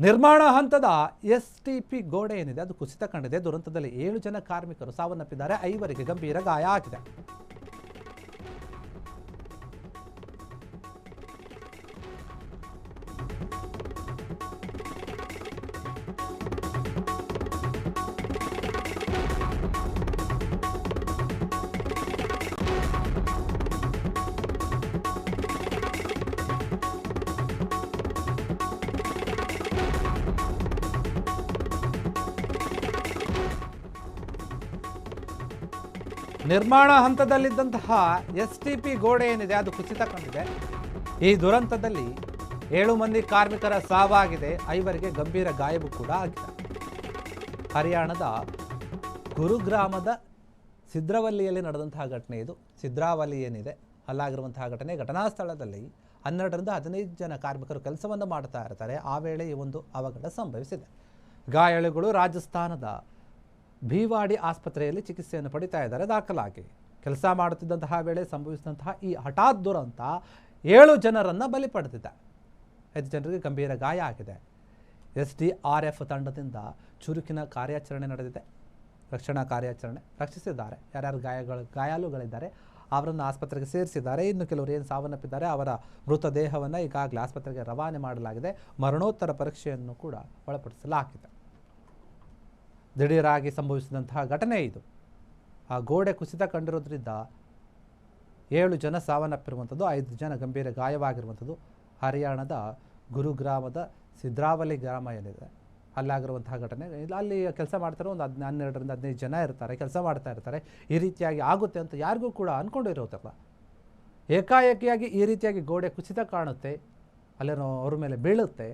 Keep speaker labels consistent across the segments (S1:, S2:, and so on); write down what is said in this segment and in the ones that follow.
S1: ನಿರ್ಮಾಣ ಹಂತದ ಎಸ್ಟಿಪಿ ಗೋಡೆ ಏನಿದೆ ಅದು ಕುಸಿತ ಕಂಡಿದೆ. ದುರಂತದಲ್ಲಿ 7 ಜನ ಕಾರ್ಮಿಕರು ಸಾವನ್ನಪ್ಪಿದ್ದಾರೆ, 5 ಗಂಭೀರ ಗಾಯ ಆಗಿದೆ. ನಿರ್ಮಾಣ ಹಂತದಲ್ಲಿದ್ದಂತಹ ಎಸ್ಟಿಪಿ ಗೋಡೆ ಏನಿದೆ ಅದು ಕುಸಿತ ಕಂಡಿದೆ. ಈ ದುರಂತದಲ್ಲಿ 7 ಮಂದಿ ಕಾರ್ಮಿಕರ ಸಾವಾಗಿದೆ, 5 ಗಂಭೀರ ಗಾಯವೂ ಕೂಡ ಆಗಿದೆ. ಹರಿಯಾಣದ ಗುರುಗ್ರಾಮದ ಸಿದ್ರಾವಲಿಯಲ್ಲಿ ನಡೆದಂತಹ ಘಟನೆ ಇದು. ಸಿದ್ರಾವಲಿ ಏನಿದೆ ಅಲ್ಲಾಗಿರುವಂತಹ ಘಟನಾ ಸ್ಥಳದಲ್ಲಿ 12ರಿಂದ 15 ಜನ ಕಾರ್ಮಿಕರು ಕೆಲಸವನ್ನು ಮಾಡ್ತಾ ಇರ್ತಾರೆ. ಆ ವೇಳೆ ಈ ಒಂದು ಅವಘಡ ಸಂಭವಿಸಿದೆ. ಗಾಯಾಳುಗಳು ರಾಜಸ್ಥಾನದ ಭಿವಾಡಿ ಆಸ್ಪತ್ರೆಯಲ್ಲಿ ಚಿಕಿತ್ಸೆಯನ್ನು ಪಡಿತಾ ಇದ್ದಾರೆ, ದಾಖಲಾಗಿ. ಕೆಲಸ ಮಾಡುತ್ತಿದ್ದಂತಹ ವೇಳೆ ಸಂಭವಿಸಿದಂತಹ ಈ ಹಠಾತ್ ದುರಂತ 7 ಜನರನ್ನು ಬಲಿ ಪಡೆದಿದೆ. 5 ಜನರಿಗೆ ಗಂಭೀರ ಗಾಯ ಆಗಿದೆ. SDRF ತಂಡದಿಂದ ಚುರುಕಿನ ಕಾರ್ಯಾಚರಣೆ ನಡೆದಿದೆ. ರಕ್ಷಣಾ ಕಾರ್ಯಾಚರಣೆ ರಕ್ಷಿಸಿದ್ದಾರೆ. ಯಾರ್ಯಾರು ಗಾಯಾಳುಗಳಿದ್ದಾರೆ ಅವರನ್ನು ಆಸ್ಪತ್ರೆಗೆ ಸೇರಿಸಿದ್ದಾರೆ. ಇನ್ನು ಕೆಲವರು ಏನು ಸಾವನ್ನಪ್ಪಿದ್ದಾರೆ ಅವರ ಮೃತದೇಹವನ್ನು ಈಗಾಗಲೇ ಆಸ್ಪತ್ರೆಗೆ ರವಾನೆ ಮಾಡಲಾಗಿದೆ. ಮರಣೋತ್ತರ ಪರೀಕ್ಷೆಯನ್ನು ಕೂಡ ಒಳಪಡಿಸಲಾಗಿದೆ. ದಿಢೀರಾಗಿ ಸಂಭವಿಸಿದಂತಹ ಘಟನೆ ಇದು. ಆ ಗೋಡೆ ಕುಸಿತ ಕಂಡಿರೋದ್ರಿಂದ 7 ಜನ ಸಾವನ್ನಪ್ಪಿರುವಂಥದ್ದು, 5 ಜನ ಗಂಭೀರ ಗಾಯವಾಗಿರುವಂಥದ್ದು. ಹರಿಯಾಣದ ಗುರುಗ್ರಾಮದ ಸಿದ್ರಾವಲಿ ಗ್ರಾಮ ಏನಿದೆ ಅಲ್ಲಾಗಿರುವಂತಹ ಘಟನೆ. ಅಲ್ಲಿ ಕೆಲಸ ಮಾಡ್ತಾರೆ, ಒಂದು 12ರಿಂದ 15 ಜನ ಇರ್ತಾರೆ, ಕೆಲಸ ಮಾಡ್ತಾ ಇರ್ತಾರೆ. ಈ ರೀತಿಯಾಗಿ ಆಗುತ್ತೆ ಅಂತ ಯಾರಿಗೂ ಕೂಡ ಅಂದ್ಕೊಂಡಿರೋದಿಲ್ಲ. ಏಕಾಏಕಿಯಾಗಿ ಈ ರೀತಿಯಾಗಿ ಗೋಡೆ ಕುಸಿತ ಕಾಣುತ್ತೆ, ಅಲ್ಲೇನೋ ಅವ್ರ ಮೇಲೆ ಬೀಳುತ್ತೆ.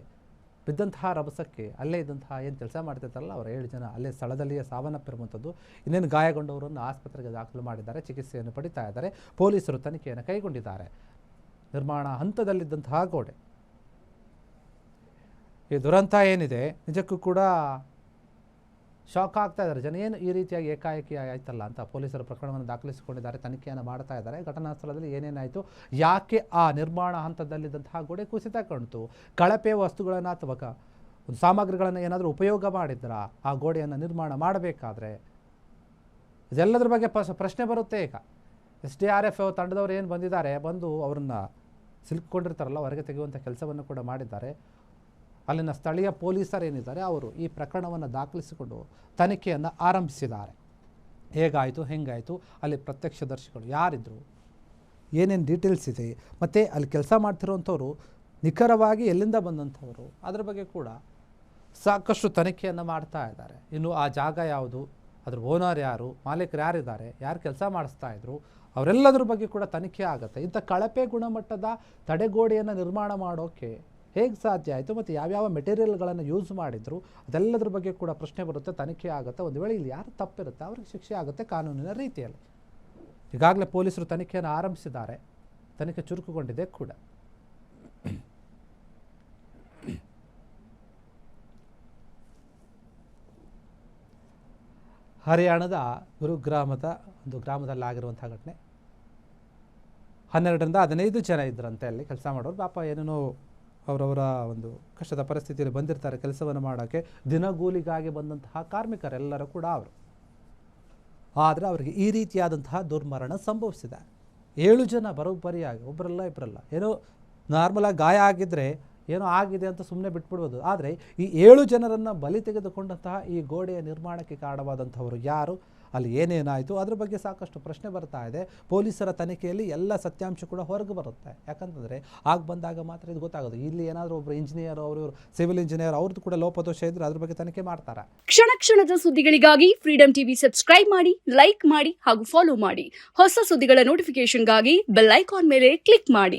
S1: ಬಿದ್ದಂತಹ ರಭಸಕ್ಕೆ ಅಲ್ಲೇ ಇದ್ದಂತಹ ಏನು ಕೆಲಸ ಮಾಡ್ತಿರ್ತಾರಲ್ಲ ಅವರು 7 ಜನ ಅಲ್ಲೇ ಸ್ಥಳದಲ್ಲಿಯೇ ಸಾವನ್ನಪ್ಪಿರುವಂಥದ್ದು. ಇನ್ನೇನು ಗಾಯಗೊಂಡವರನ್ನು ಆಸ್ಪತ್ರೆಗೆ ದಾಖಲು ಮಾಡಿದ್ದಾರೆ, ಚಿಕಿತ್ಸೆಯನ್ನು ಪಡಿತಾ ಇದ್ದಾರೆ. ಪೊಲೀಸರು ತನಿಖೆಯನ್ನು ಕೈಗೊಂಡಿದ್ದಾರೆ. ನಿರ್ಮಾಣ ಹಂತದಲ್ಲಿದ್ದಂತಹ ಗೋಡೆ. ಈ ದುರಂತ ಏನಿದೆ ನಿಜಕ್ಕೂ ಕೂಡ ಶಾಕ್ ಆಗ್ತಾ ಇದ್ದಾರೆ ಜನ. ಏನು ಈ ರೀತಿಯಾಗಿ ಏಕಾಏಕಿ ಆಯ್ತಲ್ಲ ಅಂತ ಪೊಲೀಸರು ಪ್ರಕರಣವನ್ನು ದಾಖಲಿಸಿಕೊಂಡಿದ್ದಾರೆ, ತನಿಖೆಯನ್ನು ಮಾಡ್ತಾ ಇದ್ದಾರೆ. ಘಟನಾ ಸ್ಥಳದಲ್ಲಿ ಏನೇನಾಯಿತು, ಯಾಕೆ ಆ ನಿರ್ಮಾಣ ಹಂತದಲ್ಲಿದ್ದಂತಹ ಗೋಡೆ ಕುಸಿತ ಕಾಣ್ತು, ಕಳಪೆ ವಸ್ತುಗಳನ್ನು ಅಥವಾ ಒಂದು ಸಾಮಗ್ರಿಗಳನ್ನು ಏನಾದರೂ ಉಪಯೋಗ ಮಾಡಿದ್ರಾ ಆ ಗೋಡೆಯನ್ನು ನಿರ್ಮಾಣ ಮಾಡಬೇಕಾದ್ರೆ, ಇದೆಲ್ಲದ್ರ ಬಗ್ಗೆ ಪ್ರಶ್ನೆ ಬರುತ್ತೆ. ಈಗ SDRF ತಂಡದವರು ಏನು ಬಂದಿದ್ದಾರೆ, ಬಂದು ಅವ್ರನ್ನ ಸಿಲುಕೊಂಡಿರ್ತಾರಲ್ಲ ಹೊರಗೆ ತೆಗೆಯುವಂಥ ಕೆಲಸವನ್ನು ಕೂಡ ಮಾಡಿದ್ದಾರೆ. ಅಲ್ಲಿನ ಸ್ಥಳೀಯ ಪೊಲೀಸರು ಏನಿದ್ದಾರೆ ಅವರು ಈ ಪ್ರಕರಣವನ್ನು ದಾಖಲಿಸಿಕೊಂಡು ತನಿಖೆಯನ್ನು ಆರಂಭಿಸಿದ್ದಾರೆ. ಹೇಗಾಯಿತು, ಹೆಂಗಾಯಿತು, ಅಲ್ಲಿ ಪ್ರತ್ಯಕ್ಷದರ್ಶಿಗಳು ಯಾರಿದ್ರು, ಏನೇನು ಡೀಟೇಲ್ಸ್ ಇದೆ, ಮತ್ತು ಅಲ್ಲಿ ಕೆಲಸ ಮಾಡ್ತಿರೋವಂಥವ್ರು ನಿಖರವಾಗಿ ಎಲ್ಲಿಂದ ಬಂದಂಥವರು, ಅದರ ಬಗ್ಗೆ ಕೂಡ ಸಾಕಷ್ಟು ತನಿಖೆಯನ್ನು ಮಾಡ್ತಾ ಇದ್ದಾರೆ. ಇನ್ನು ಆ ಜಾಗ ಯಾವುದು, ಅದ್ರ ಓನರ್ ಯಾರು, ಮಾಲೀಕರು ಯಾರಿದ್ದಾರೆ, ಯಾರು ಕೆಲಸ ಮಾಡಿಸ್ತಾ ಇದ್ರು, ಅವರೆಲ್ಲದ್ರ ಬಗ್ಗೆ ಕೂಡ ತನಿಖೆ ಆಗುತ್ತೆ. ಇಂಥ ಕಳಪೆ ಗುಣಮಟ್ಟದ ತಡೆಗೋಡೆಯನ್ನು ನಿರ್ಮಾಣ ಮಾಡೋಕ್ಕೆ ಹೇಗೆ ಸಾಧ್ಯ ಆಯಿತು, ಮತ್ತು ಯಾವ್ಯಾವ ಮೆಟೀರಿಯಲ್ಗಳನ್ನು ಯೂಸ್ ಮಾಡಿದ್ರು, ಅದೆಲ್ಲದ್ರ ಬಗ್ಗೆ ಕೂಡ ಪ್ರಶ್ನೆ ಬರುತ್ತೆ, ತನಿಖೆ ಆಗುತ್ತೆ. ಒಂದು ವೇಳೆ ಇಲ್ಲಿ ಯಾರು ತಪ್ಪಿರುತ್ತೆ ಅವ್ರಿಗೆ ಶಿಕ್ಷೆ ಆಗುತ್ತೆ ಕಾನೂನಿನ ರೀತಿಯಲ್ಲಿ. ಈಗಾಗಲೇ ಪೊಲೀಸರು ತನಿಖೆಯನ್ನು ಆರಂಭಿಸಿದ್ದಾರೆ, ತನಿಖೆ ಚುರುಕುಗೊಂಡಿದೆ ಕೂಡ. ಹರಿಯಾಣದ ಗುರುಗ್ರಾಮದ ಒಂದು ಗ್ರಾಮದಲ್ಲಾಗಿರುವಂಥ ಘಟನೆ. 12ರಿಂದ 15 ಜನ ಇದ್ದರಂತೆ ಅಲ್ಲಿ ಕೆಲಸ ಮಾಡೋರು. ಪಾಪ ಏನೇನೋ ಅವರವರ ಒಂದು ಕಷ್ಟದ ಪರಿಸ್ಥಿತಿಯಲ್ಲಿ ಬಂದಿರ್ತಾರೆ ಕೆಲಸವನ್ನು ಮಾಡೋಕ್ಕೆ. ದಿನಗೂಲಿಗಾಗಿ ಬಂದಂತಹ ಕಾರ್ಮಿಕರೆಲ್ಲರೂ ಕೂಡ ಅವರು. ಆದರೆ ಅವರಿಗೆ ಈ ರೀತಿಯಾದಂತಹ ದುರ್ಮರಣ ಸಂಭವಿಸಿದೆ. 7 ಜನ ಬರೋಬ್ಬರಿಯಾಗಿ, ಒಬ್ಬರಲ್ಲ ಇಬ್ಬರಲ್ಲ. ಏನೋ ನಾರ್ಮಲಾಗಿ ಗಾಯ ಆಗಿದ್ದರೆ ಏನೋ ಆಗಿದೆ ಅಂತ ಸುಮ್ಮನೆ ಬಿಟ್ಬಿಡ್ಬೋದು. ಆದರೆ ಈ 7 ಜನರನ್ನು ಬಲಿ ತೆಗೆದುಕೊಂಡಂತಹ ಈ ಗೋಡೆಯ ನಿರ್ಮಾಣಕ್ಕೆ ಕಾರಣವಾದಂಥವರು ಯಾರು, ಅಲ್ಲಿ ಏನೇನಾಯಿತು, ಅದ್ರ ಬಗ್ಗೆ ಸಾಕಷ್ಟು ಪ್ರಶ್ನೆ ಬರ್ತಾ ಇದೆ. ಪೊಲೀಸರ ತನಿಖೆಯಲ್ಲಿ ಎಲ್ಲ ಸತ್ಯಾಂಶ ಕೂಡ ಹೊರಗೆ ಬರುತ್ತೆ. ಯಾಕಂತಂದರೆ ಆಗ ಬಂದಾಗ ಮಾತ್ರ ಇದು ಗೊತ್ತಾಗೋದು. ಇಲ್ಲಿ ಏನಾದರೂ ಒಬ್ಬರು ಇಂಜಿನಿಯರ್, ಅವರು ಸಿವಿಲ್ ಇಂಜಿನಿಯರ್, ಅವ್ರದ್ದು ಕೂಡ ಲೋಪದೋಷ ಇದ್ರೆ ಅದ್ರ ಬಗ್ಗೆ ತನಿಖೆ ಮಾಡ್ತಾರೆ.
S2: ಕ್ಷಣ ಕ್ಷಣದ ಸುದ್ದಿಗಳಿಗಾಗಿ ಫ್ರೀಡಂ ಟಿವಿ ಸಬ್ಸ್ಕ್ರೈಬ್ ಮಾಡಿ, ಲೈಕ್ ಮಾಡಿ ಹಾಗೂ ಫಾಲೋ ಮಾಡಿ. ಹೊಸ ಸುದ್ದಿಗಳ ನೋಟಿಫಿಕೇಶನ್ಗಾಗಿ ಬೆಲ್ ಐಕಾನ್ ಮೇಲೆ ಕ್ಲಿಕ್ ಮಾಡಿ.